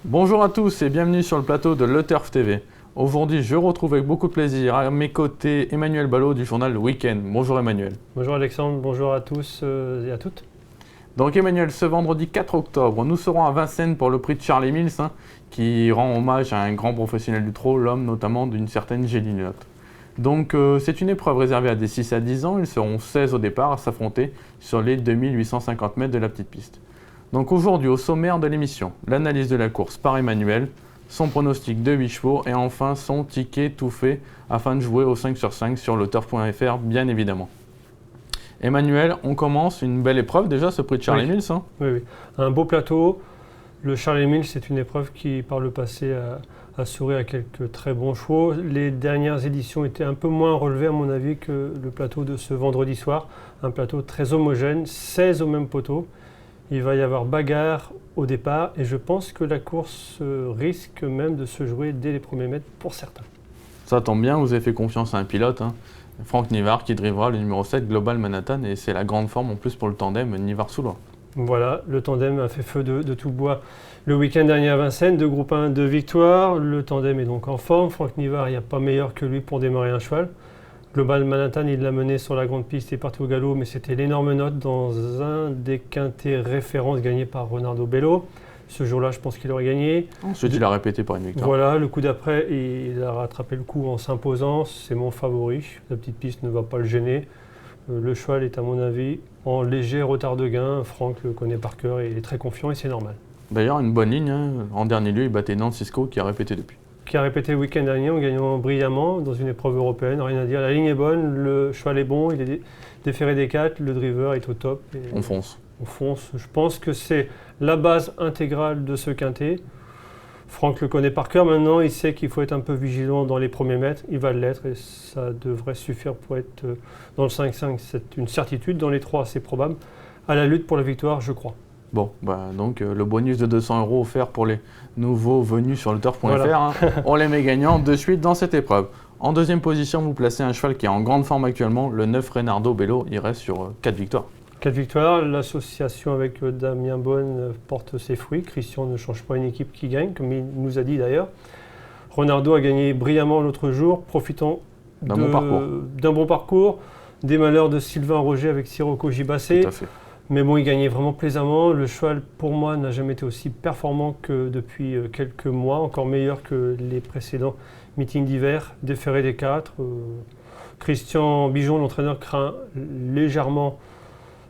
Bonjour à tous et bienvenue sur le plateau de Le Turf TV. Aujourd'hui, je retrouve avec beaucoup de plaisir à mes côtés Emmanuel Ballot du journal Le Week-end. Bonjour Emmanuel. Bonjour Alexandre, bonjour à tous et à toutes. Donc Emmanuel, ce vendredi 4 octobre, nous serons à Vincennes pour le prix de Charlie Mills, qui rend hommage à un grand professionnel du trot, l'homme notamment d'une certaine Gélinotte. Donc c'est une épreuve réservée à des 6 à 10 ans, ils seront 16 au départ à s'affronter sur les 2850 mètres de la petite piste. Donc aujourd'hui, au sommaire de l'émission, l'analyse de la course par Emmanuel, son pronostic de 8 chevaux et enfin son ticket tout fait afin de jouer au 5 sur 5 sur le turf.fr bien évidemment. Emmanuel, on commence une belle épreuve déjà, ce prix de Charlie Mills. Oui. Un beau plateau. Le Charlie Mills, c'est une épreuve qui par le passé a souri à quelques très bons chevaux. Les dernières éditions étaient un peu moins relevées à mon avis que le plateau de ce vendredi soir. Un plateau très homogène, 16 au même poteau. Il va y avoir bagarre au départ et je pense que la course risque même de se jouer dès les premiers mètres pour certains. Ça tombe bien, vous avez fait confiance à un pilote, Franck Nivard qui drivera le numéro 7 Global Manhattan et c'est la grande forme en plus pour le tandem Nivard-Soulois. Voilà, le tandem a fait feu de tout bois le week-end dernier à Vincennes, 2 groupes 1, 2 victoires. Le tandem est donc en forme. Franck Nivard, il n'y a pas meilleur que lui pour démarrer un cheval. Global Manhattan, il l'a mené sur la grande piste et parti au galop, mais c'était l'énorme note dans un des quintés références gagnés par Renardo Bello. Ce jour-là, je pense qu'il aurait gagné. Ensuite, il a répété par une victoire. Voilà, le coup d'après, il a rattrapé le coup en s'imposant. C'est mon favori. La petite piste ne va pas le gêner. Le cheval est, à mon avis, en léger retard de gain. Franck le connaît par cœur et il est très confiant et c'est normal. D'ailleurs, une bonne ligne. En dernier lieu, il battait Nantes Cisco qui a répété depuis. Qui a répété le week-end dernier en gagnant brillamment dans une épreuve européenne. Rien à dire, la ligne est bonne, le cheval est bon, il est déféré des 4, le driver est au top. On fonce. On fonce. Je pense que c'est la base intégrale de ce quintet. Franck le connaît par cœur maintenant, il sait qu'il faut être un peu vigilant dans les premiers mètres. Il va l'être et ça devrait suffire pour être dans le 5-5. C'est une certitude. Dans les 3, c'est probable. À la lutte pour la victoire, je crois. Bon, donc le bonus de 200 € offert pour les nouveaux venus sur le turf.fr. Voilà. On les met gagnants de suite dans cette épreuve. En deuxième position, vous placez un cheval qui est en grande forme actuellement, le 9 Renardo Bello. Il reste sur 4 victoires. 4 victoires, l'association avec Damien Bonne porte ses fruits. Christian ne change pas une équipe qui gagne, comme il nous a dit d'ailleurs. Renardo a gagné brillamment l'autre jour, profitant d'un bon parcours, des malheurs de Sylvain Roger avec Sirocco Gibassé. Tout à fait. Mais bon, il gagnait vraiment plaisamment. Le cheval, pour moi, n'a jamais été aussi performant que depuis quelques mois, encore meilleur que les précédents meetings d'hiver, déféré des 4. Christian Bijon, l'entraîneur, craint légèrement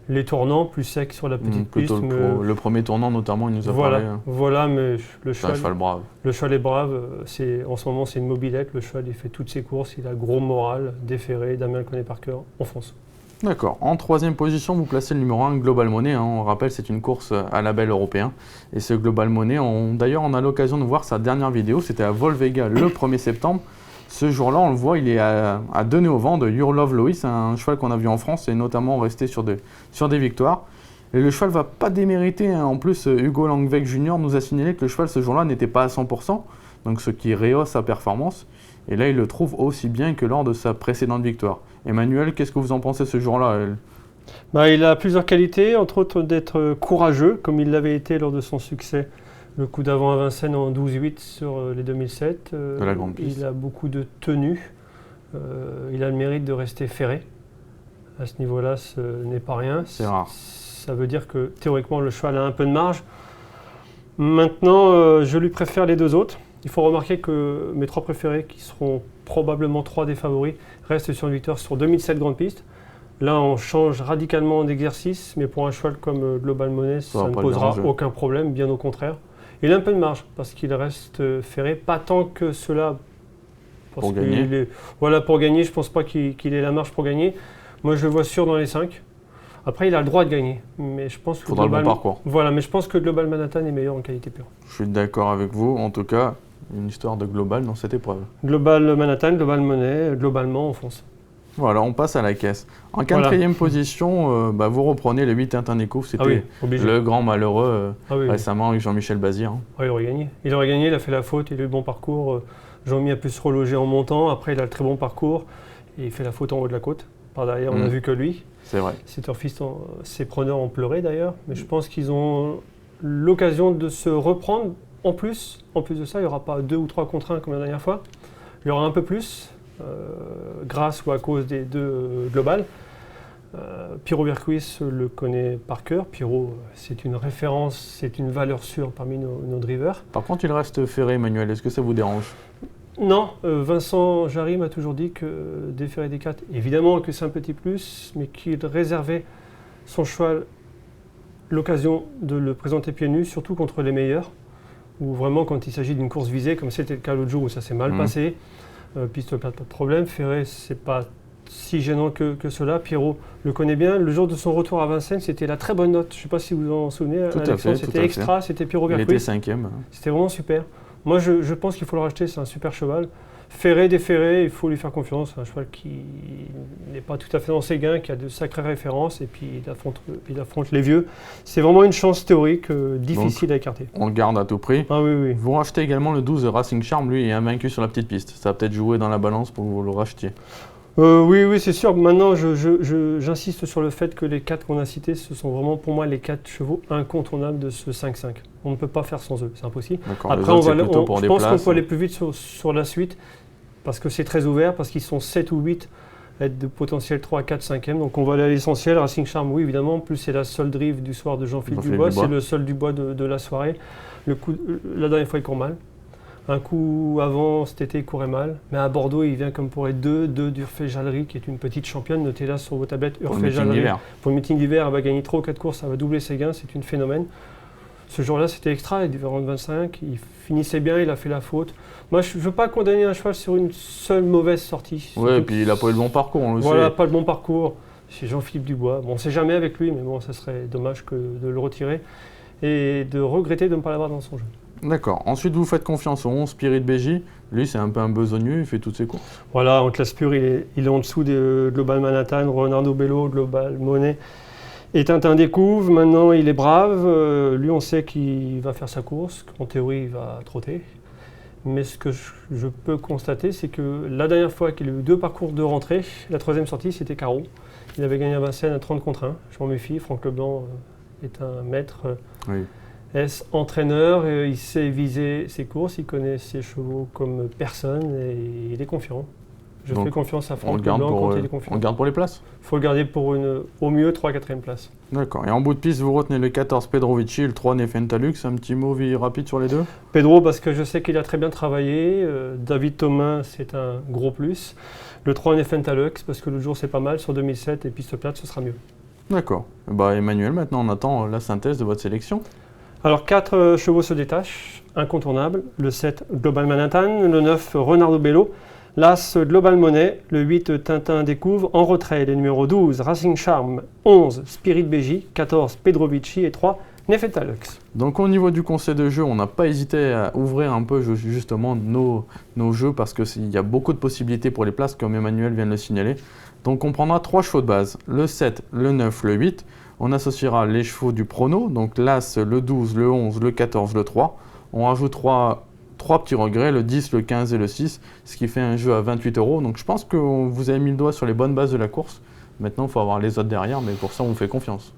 les tournants, plus secs sur la petite piste. Le premier tournant, notamment, il nous a parlé. Voilà, mais le cheval brave. Le cheval est brave. En ce moment, c'est une mobilette. Le cheval, il fait toutes ses courses. Il a gros moral, déféré. Damien le connaît par cœur. On fonce. D'accord. En troisième position, vous placez le numéro 1, Global Money. On rappelle, c'est une course à label européen. Et ce Global Money, d'ailleurs, on a l'occasion de voir sa dernière vidéo. C'était à Volvega le 1er septembre. Ce jour-là, on le voit, il est à 2 nœuds au vent de Your Love Lois, un cheval qu'on a vu en France et notamment resté sur des victoires. Et le cheval ne va pas démériter. En plus, Hugo Langweg Jr. nous a signalé que le cheval ce jour-là n'était pas à 100%, donc ce qui rehausse sa performance. Et là, il le trouve aussi bien que lors de sa précédente victoire. Emmanuel, qu'est-ce que vous en pensez ce jour-là? Il a plusieurs qualités, entre autres d'être courageux, comme il l'avait été lors de son succès. Le coup d'avant à Vincennes en 12-8 sur les 2007. De la grande piste. Il a beaucoup de tenue. Il a le mérite de rester ferré. À ce niveau-là, ce n'est pas rien. C'est rare. Ça veut dire que théoriquement, le cheval a un peu de marge. Maintenant, je lui préfère les 2 autres. Il faut remarquer que mes 3 préférés, qui seront probablement 3 des favoris, restent sur une victoire sur 2007 grande piste. Là, on change radicalement d'exercice, mais pour un cheval comme Global Money, ça ne posera aucun problème, bien au contraire. Il a un peu de marge, parce qu'il reste ferré, pas tant que cela. Pour gagner. Pour gagner, je ne pense pas qu'il ait la marge pour gagner. Moi, je le vois sûr dans les 5. Après, il a le droit de gagner, mais je pense que le bon parcours. Voilà, mais je pense que Global Manhattan est meilleur en qualité pure. Je suis d'accord avec vous. En tout cas, une histoire de global dans cette épreuve. Global Manhattan, Global Money, globalement, on fonce. Voilà, on passe à la caisse. En 4e position, vous reprenez le 8 Tintaneco. C'était le grand malheureux récemment avec Jean-Michel Bazir. Il aurait gagné. Il a fait la faute, il a eu le bon parcours. Jean-Mi a pu se reloger en montant. Après, il a le très bon parcours. Et il fait la faute en haut de la côte. Par derrière, on n'a vu que lui. C'est vrai. Ses preneurs ont pleuré d'ailleurs. Mais je pense qu'ils ont l'occasion de se reprendre en plus de ça, il n'y aura pas 2 ou 3 contre 1 comme la dernière fois. Il y aura un peu plus, grâce ou à cause des 2 globales. Pierrot Berquist le connaît par cœur. Pierrot, c'est une référence, c'est une valeur sûre parmi nos drivers. Par contre, il reste ferré, Emmanuel. Est-ce que ça vous dérange? Non, Vincent Jarry m'a toujours dit que déferrer des 4, évidemment que c'est un petit plus, mais qu'il réservait son cheval l'occasion de le présenter pieds nus, surtout contre les meilleurs, ou vraiment quand il s'agit d'une course visée, comme c'était le cas l'autre jour où ça s'est mal passé. Piste plate, pas de problème. Ferré, c'est pas si gênant que cela. Pierrot le connaît bien. Le jour de son retour à Vincennes, c'était la très bonne note. Je ne sais pas si vous en souvenez. Tout à fait. C'était extra, c'était Pierrot Berquist. Il était 5e. C'était vraiment super. Moi, je pense qu'il faut le racheter, c'est un super cheval. Ferré, déferré, il faut lui faire confiance. C'est un cheval qui n'est pas tout à fait dans ses gains, qui a de sacrées références, et puis il affronte les vieux. C'est vraiment une chance théorique difficile à écarter. On le garde à tout prix. Ah oui, oui. Vous rachetez également le 12 Racing Charm, lui est invaincu sur la petite piste. Ça va peut-être jouer dans la balance pour que vous le rachetiez. Oui, c'est sûr. Maintenant, j'insiste sur le fait que les 4 qu'on a cités, ce sont vraiment pour moi les 4 chevaux incontournables de ce 5-5. On ne peut pas faire sans eux, c'est impossible. Après, je pense qu'on peut aller plus vite sur la suite, parce que c'est très ouvert, parce qu'ils sont 7 ou 8 à être de potentiel 3, 4, 5e. Donc on va aller à l'essentiel. Racing Charm, oui, évidemment. En plus, c'est la seule drive du soir de Jean-Philippe Dubois. C'est le seul Dubois de la soirée. La dernière fois, il court mal. Un coup avant, cet été, il courait mal. Mais à Bordeaux, il vient comme pour être 2 d'Urfé Jallery, qui est une petite championne. Notez là sur vos tablettes, Urfé Jallery. Pour le meeting d'hiver, elle va gagner 3 ou 4 courses, ça va doubler ses gains, c'est une phénomène. Ce jour-là, c'était extra, il devait rendre 25, il finissait bien, il a fait la faute. Moi, je ne veux pas condamner un cheval sur une seule mauvaise sortie. Oui, et puis il n'a pas eu le bon parcours, on le sait. Voilà, pas le bon parcours. C'est Jean-Philippe Dubois. Bon, on ne sait jamais avec lui, mais bon, ça serait dommage de le retirer et de regretter de ne pas l'avoir dans son jeu. D'accord. Ensuite, vous faites confiance au 11 Spirit BJ. Lui, c'est un peu un besogneux, il fait toutes ses courses. Voilà, en classe pure, il est en dessous de Global Manhattan, Ronaldo Bello, Global Monet et Tintin Découvre. Maintenant, il est brave. Lui, on sait qu'il va faire sa course, qu'en théorie, il va trotter. Mais ce que je peux constater, c'est que la dernière fois qu'il a eu 2 parcours de rentrée, la 3e sortie, c'était Carreau. Il avait gagné à Vincennes à 30 contre 1. Je m'en méfie. Franck Leblanc est un maître. Oui. Entraîneur, il sait viser ses courses, il connaît ses chevaux comme personne et il est confiant. Je fais confiance à Franck Leblanc quand il est confiant. On le garde pour les places? Il faut le garder pour au mieux 3 4e place. D'accord. Et en bout de piste, vous retenez le 14 Pedrovici et le 3 Nefentalux. Un petit mot rapide sur les 2? Pedro, parce que je sais qu'il a très bien travaillé. David Thomas, c'est un gros plus. Le 3 Nefentalux, parce que le jour c'est pas mal. Sur 2007 et piste plate, ce sera mieux. D'accord. Emmanuel, maintenant on attend la synthèse de votre sélection. Alors 4 chevaux se détachent, incontournables. Le 7 Global Manhattan, le 9 Ronaldo Bello, l'As Global Monet, le 8 Tintin Découvre, en retrait les numéros 12 Racing Charm, 11 Spirit BJ, 14 Pedrovici et 3 Nefentalux. Donc au niveau du conseil de jeu, on n'a pas hésité à ouvrir un peu justement nos jeux parce qu'il y a beaucoup de possibilités pour les places comme Emmanuel vient de le signaler. Donc on prendra 3 chevaux de base, le 7, le 9, le 8. On associera les chevaux du prono, donc l'As, le 12, le 11, le 14, le 3. On rajoutera 3 petits regrets, le 10, le 15 et le 6, ce qui fait un jeu à 28 €. Donc je pense que vous avez mis le doigt sur les bonnes bases de la course. Maintenant, il faut avoir les autres derrière, mais pour ça, on vous fait confiance.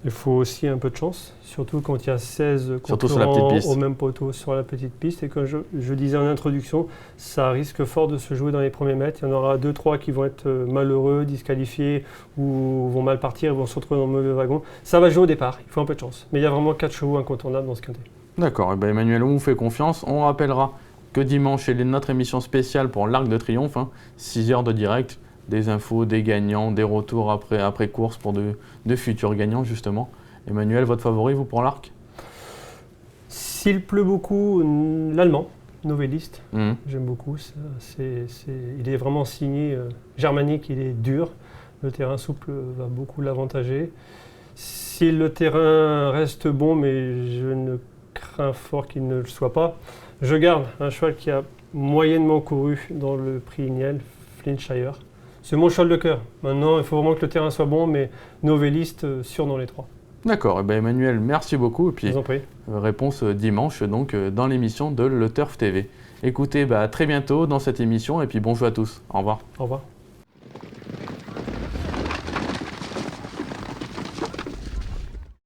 Il faut aussi un peu de chance, surtout quand il y a 16 concurrents au même poteau sur la petite piste. Et comme je disais en introduction, ça risque fort de se jouer dans les premiers mètres. Il y en aura 2-3 qui vont être malheureux, disqualifiés ou vont mal partir, vont se retrouver dans le mauvais wagon. Ça va jouer au départ, il faut un peu de chance. Mais il y a vraiment 4 chevaux incontournables dans ce quintet. D'accord, Emmanuel, on vous fait confiance. On rappellera que dimanche, c'est notre émission spéciale pour l'Arc de Triomphe, 6 heures de direct. Des infos, des gagnants, des retours après course pour de futurs gagnants justement. Emmanuel, votre favori vous pour l'Arc? S'il pleut beaucoup, l'Allemand, Novelliste. J'aime beaucoup. Il est vraiment signé germanique, il est dur. Le terrain souple va beaucoup l'avantager. Si le terrain reste bon, mais je ne crains fort qu'il ne le soit pas, je garde un cheval qui a moyennement couru dans le prix Niel, Flintshire. C'est mon cheval de cœur. Maintenant, il faut vraiment que le terrain soit bon, mais Novelliste sûr dans les 3. D'accord. Emmanuel, merci beaucoup. Et puis, je vous en prie. Réponse dimanche donc, dans l'émission de Le Turf TV. Écoutez, à très bientôt dans cette émission et puis bonjour à tous. Au revoir. Au revoir.